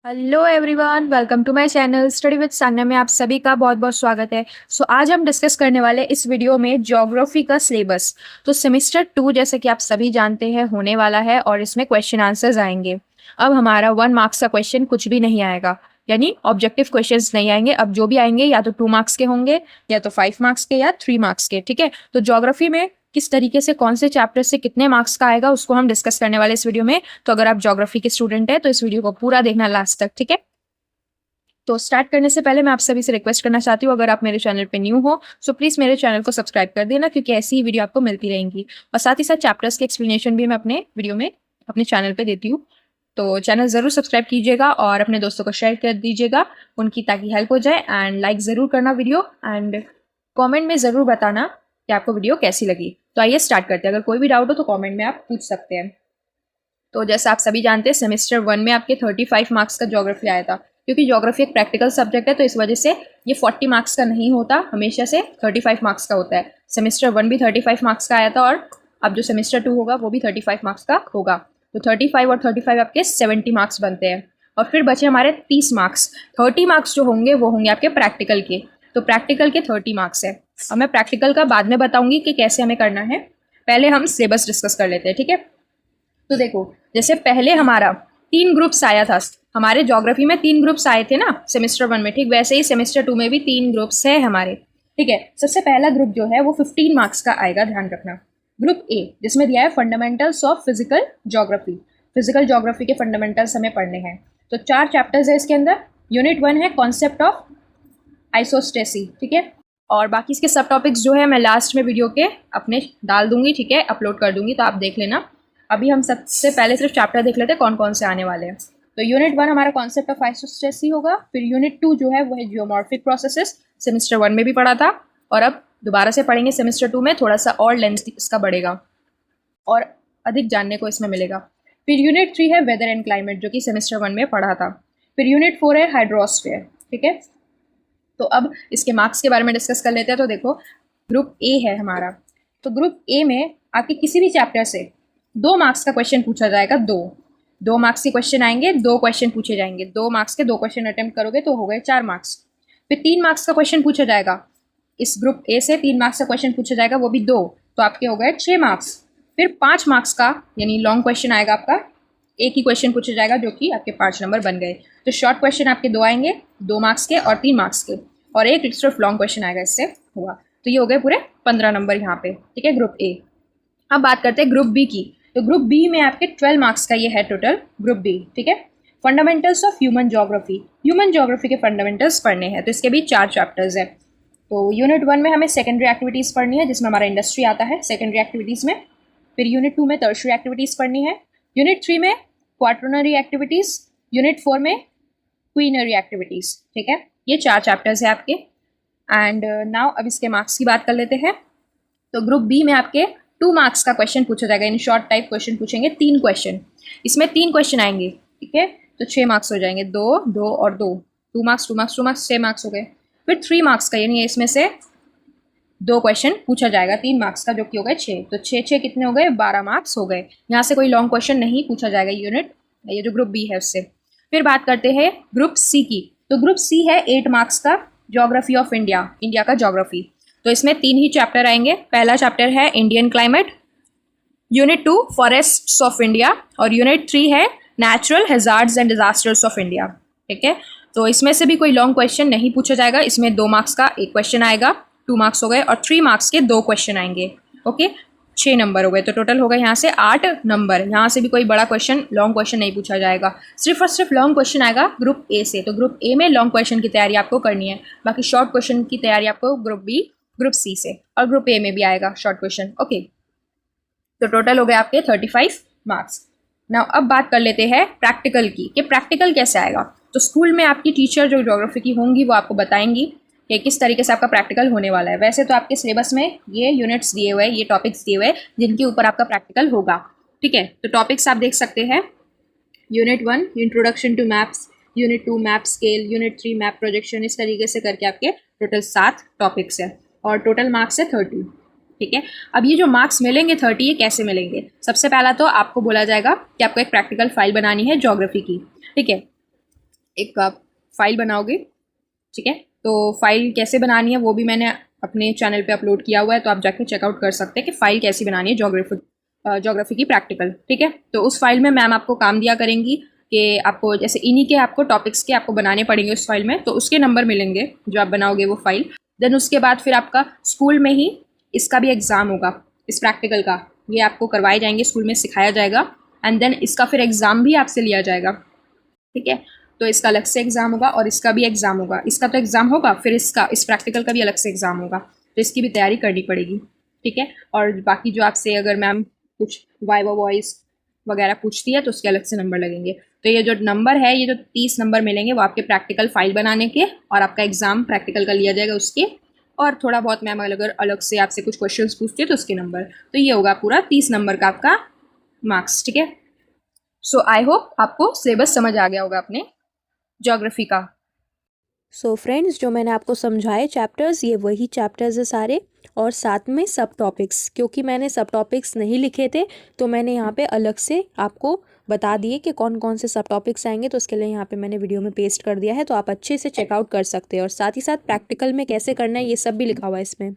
Hello everyone, welcome to my channel study with Sanya में आप सभी का बहुत बहुत स्वागत है। आज हम डिस्कस करने वाले इस वीडियो में ज्योग्राफी का सिलेबस। तो सेमेस्टर 2 जैसे कि आप सभी जानते हैं होने वाला है और इसमें क्वेश्चन आंसर्स आएंगे। अब हमारा 1 मार्क्स का क्वेश्चन कुछ भी नहीं आएगा, यानी ऑब्जेक्टिव क्वेश्चंस नहीं आएंगे। अब जो भी आएंगे या तो 2 मार्क्स के होंगे, या तो 5 मार्क्स के, या 3 मार्क्स के। ठीक है, तो ज्योग्राफी में किस तरीके से कौन से चैप्टर से कितने मार्क्स का आएगा उसको हम डिस्कस करने वाले इस वीडियो में। तो अगर आप ज्योग्राफी के स्टूडेंट हैं तो इस वीडियो को पूरा देखना लास्ट तक। ठीक है, तो स्टार्ट करने से पहले मैं आप सभी से रिक्वेस्ट करना चाहती हूँ, अगर आप मेरे चैनल पे न्यू हो सो प्लीज़ मेरे चैनल को सब्सक्राइब कर देना, क्योंकि ऐसी ही वीडियो आपको मिलती रहेंगी। और साथ ही साथ चैप्टर्स के एक्सप्लेनेशन भी मैं अपने वीडियो में अपने चैनल पे देती हूँ। तो चैनल ज़रूर सब्सक्राइब कीजिएगा और अपने दोस्तों को शेयर कर दीजिएगा उनकी, ताकि हेल्प हो जाए। एंड लाइक ज़रूर करना वीडियो, एंड कॉमेंट में ज़रूर बताना कि आपको वीडियो कैसी लगी। तो आइए स्टार्ट करते हैं। अगर कोई भी डाउट हो तो कॉमेंट में आप पूछ सकते हैं। तो जैसा आप सभी जानते हैं सेमेस्टर 1 में आपके 35 मार्क्स का ज्योग्राफी आया था। क्योंकि ज्योग्राफी एक प्रैक्टिकल सब्जेक्ट है तो इस वजह से ये 40 मार्क्स का नहीं होता, हमेशा से 35 मार्क्स का होता है। सेमेस्टर 1 भी 35 मार्क्स का आया था और अब जो सेमेस्टर 2 होगा वो भी 35 मार्क्स का होगा। तो 35 और 35 आपके 70 मार्क्स बनते हैं। और फिर बचे हमारे 30 मार्क्स। 30 मार्क्स जो होंगे वो होंगे आपके प्रैक्टिकल के। तो प्रैक्टिकल के 30 मार्क्स है। अब मैं प्रैक्टिकल का बाद में बताऊंगी कि कैसे हमें करना है। पहले हम सिलेबस डिस्कस कर लेते हैं। ठीक है, तो देखो, जैसे पहले हमारा 3 ग्रुप्स आया था, हमारे ज्योग्राफी में 3 ग्रुप्स आए थे ना सेमेस्टर 1 में, ठीक वैसे ही सेमेस्टर 2 में भी 3 ग्रुप्स है हमारे। ठीक है, सबसे पहला ग्रुप जो है वो 15 मार्क्स का आएगा, ध्यान रखना। ग्रुप ए, जिसमें दिया है fundamentals of physical geography. Physical geography के फंडामेंटल्स हमें पढ़ने हैं। तो 4 चैप्टर्स है इसके अंदर। यूनिट 1 है कॉन्सेप्ट ऑफ आइसोस्टेसी। ठीक है, और बाकी इसके सब टॉपिक्स जो है मैं लास्ट में वीडियो के अपने डाल दूंगी। ठीक है, अपलोड कर दूंगी, तो आप देख लेना। अभी हम सबसे पहले सिर्फ चैप्टर देख लेते हैं कौन कौन से आने वाले हैं। तो यूनिट 1 हमारा कॉन्सेप्ट ऑफ आइसोस्टेसी होगा। फिर यूनिट 2 जो है वो है जियोमॉर्फिक प्रोसेसेस। सेमेस्टर 1 में भी पढ़ा था और अब दोबारा से पढ़ेंगे सेमेस्टर 2 में। थोड़ा सा और लेंथ इसका बढ़ेगा और अधिक जानने को इसमें मिलेगा। फिर यूनिट 3 है वेदर एंड क्लाइमेट, जो कि सेमेस्टर 1 में पढ़ा था। फिर यूनिट 4 है हाइड्रोस्फीयर। ठीक है, तो अब इसके मार्क्स के बारे में डिस्कस कर लेते हैं। तो देखो, ग्रुप ए है हमारा। तो ग्रुप ए में आपके किसी भी चैप्टर से 2 मार्क्स का क्वेश्चन पूछा जाएगा। दो मार्क्स के क्वेश्चन आएंगे, 2 क्वेश्चन पूछे जाएंगे। 2 मार्क्स के 2 क्वेश्चन अटेम्प्ट करोगे तो हो गए 4 मार्क्स। फिर 3 मार्क्स का क्वेश्चन पूछा जाएगा। इस ग्रुप ए से 3 मार्क्स का क्वेश्चन पूछा जाएगा, वो भी 2, तो आपके हो गए 6 मार्क्स। फिर 5 मार्क्स का यानी लॉन्ग क्वेश्चन आएगा आपका। एक ही क्वेश्चन पूछा जाएगा, जो कि आपके 5 नंबर बन गए। तो शॉर्ट क्वेश्चन आपके 2 आएंगे, 2 मार्क्स के और 3 मार्क्स के, और एक सिर्फ लॉन्ग क्वेश्चन आएगा इससे हुआ। तो ये हो गए पूरे 15 नंबर यहाँ पे। ठीक है, ग्रुप ए। अब बात करते हैं ग्रुप बी की। तो ग्रुप बी में आपके 12 मार्क्स का ये है टोटल, ग्रुप बी। ठीक है, fundamentals of human geography. Human geography के फंडामेंटल्स पढ़ने हैं, तो इसके भी 4 चैप्टर्स हैं। तो यूनिट 1 में हमें सेकेंडरी एक्टिविटीज़ पढ़नी है, जिसमें हमारा इंडस्ट्री आता है सेकेंडरी एक्टिविटीज़ में। फिर यूनिट 2 में टर्शियरी एक्टिविटीज़ पढ़नी है। यूनिट 3 में क्वाटरनरी एक्टिविटीज़। यूनिट 4 में क्वीनरी एक्टिविटीज़। ठीक है, ये 4 चैप्टर्स है आपके। एंड नाउ अब इसके मार्क्स की बात कर लेते हैं। तो ग्रुप बी में आपके 2 मार्क्स का क्वेश्चन पूछा जाएगा, इन शॉर्ट टाइप क्वेश्चन पूछेंगे। 3 क्वेश्चन, इसमें 3 क्वेश्चन आएंगे। ठीक है, तो 6 मार्क्स हो जाएंगे। 2, 2 और 2, 2 मार्क्स, 2 मार्क्स, 2 मार्क्स, 6 मार्क्स हो गए। फिर 3 मार्क्स का, यानी इसमें से 2 क्वेश्चन पूछा जाएगा 3 मार्क्स का, जो कि हो गए 6। तो 6 6 कितने हो गए, 12 मार्क्स हो गए। यहाँ से कोई लॉन्ग क्वेश्चन नहीं पूछा जाएगा यूनिट, ये जो ग्रुप बी है उससे। फिर बात करते हैं ग्रुप सी की। तो ग्रुप सी है 8 मार्क्स का, ज्योग्राफी ऑफ इंडिया, इंडिया का ज्योग्राफी। तो इसमें 3 ही चैप्टर आएंगे। पहला चैप्टर है Indian climate, unit 2 forests of India, और यूनिट 3 है natural hazards and disasters of India. ठीक है, तो इसमें से भी कोई लॉन्ग क्वेश्चन नहीं पूछा जाएगा। इसमें 2 मार्क्स का एक क्वेश्चन आएगा, 2 मार्क्स हो गए, और 3 मार्क्स के 2 क्वेश्चन आएंगे। ओके, 6 नंबर हो गए, तो टोटल हो गए यहाँ से 8 नंबर। यहाँ से भी कोई बड़ा क्वेश्चन, लॉन्ग क्वेश्चन नहीं पूछा जाएगा। सिर्फ और सिर्फ लॉन्ग क्वेश्चन आएगा ग्रुप ए से। तो ग्रुप ए में लॉन्ग क्वेश्चन की तैयारी आपको करनी है, बाकी शॉर्ट क्वेश्चन की तैयारी आपको ग्रुप बी, ग्रुप सी से, और ग्रुप ए में भी आएगा शॉर्ट क्वेश्चन। ओके, तो टोटल हो गए आपके 35 मार्क्स। नाउ अब बात कर लेते हैं प्रैक्टिकल की, कि प्रैक्टिकल कैसे आएगा। तो स्कूल में आपकी टीचर जो ज्योग्राफी की होंगी वो आपको बताएंगी कि किस तरीके से आपका प्रैक्टिकल होने वाला है। वैसे तो आपके सिलेबस में ये यूनिट्स दिए हुए हैं, ये टॉपिक्स दिए हुए हैं जिनके ऊपर आपका प्रैक्टिकल होगा। ठीक है, तो टॉपिक्स आप देख सकते हैं। Unit 1 introduction to maps, unit 2 map scale, unit 3 map projection, इस तरीके से करके आपके टोटल 7 टॉपिक्स हैं और टोटल मार्क्स है 30। ठीक है, अब ये जो मार्क्स मिलेंगे 30, ये कैसे मिलेंगे। सबसे पहला तो आपको बोला जाएगा कि आपको एक प्रैक्टिकल फाइल बनानी है ज्योग्राफी की। ठीक है, एक आप फाइल बनाओगे, ठीक है। तो फाइल कैसे बनानी है वो भी मैंने अपने चैनल पे अपलोड किया हुआ है, तो आप जाके चेकआउट कर सकते हैं कि फाइल कैसी बनानी है ज्योग्राफी की प्रैक्टिकल, ठीक है। तो उस फाइल में मैम आपको काम दिया करेंगी कि आपको जैसे इन्हीं के आपको टॉपिक्स के आपको बनाने पड़ेंगे उस फाइल में, तो उसके नंबर मिलेंगे जो आप बनाओगे वो फाइल। देन उसके बाद फिर आपका स्कूल में ही इसका भी एग्ज़ाम होगा, इस प्रैक्टिकल का, ये आपको करवाए जाएंगे, स्कूल में सिखाया जाएगा। एंड देन इसका फिर एग्ज़ाम भी आपसे लिया जाएगा, ठीक है। तो इसका अलग से एग्ज़ाम होगा और इसका भी एग्ज़ाम होगा। इसका तो एग्ज़ाम होगा, फिर इसका इस प्रैक्टिकल का भी अलग से एग्ज़ाम होगा, तो इसकी भी तैयारी करनी पड़ेगी, ठीक है। और बाकी जो आपसे अगर मैम कुछ वाइवा वॉइस वगैरह पूछती है तो उसके अलग से नंबर लगेंगे। तो ये जो नंबर है, ये जो 30 नंबर मिलेंगे वो आपके प्रैक्टिकल फाइल बनाने के, और आपका एग्ज़ाम प्रैक्टिकल का लिया जाएगा उसके, और थोड़ा बहुत मैम अगर अलग से आपसे कुछ क्वेश्चंस पूछती है तो उसके नंबर। तो ये होगा पूरा 30 नंबर का आपका मार्क्स, ठीक है। सो आई होप आपको सिलेबस समझ आ गया होगा अपने ज्योग्राफी का। सो फ्रेंड्स, जो मैंने आपको समझाए चैप्टर्स, ये वही चैप्टर्स है सारे, और साथ में सब टॉपिक्स, क्योंकि मैंने सब टॉपिक्स नहीं लिखे थे तो मैंने यहाँ पे अलग से आपको बता दिए कि कौन कौन से सब टॉपिक्स आएंगे, तो उसके लिए यहाँ पे मैंने वीडियो में पेस्ट कर दिया है, तो आप अच्छे से चेकआउट कर सकते हैं। और साथ ही साथ प्रैक्टिकल में कैसे करना है ये सब भी लिखा हुआ है इसमें।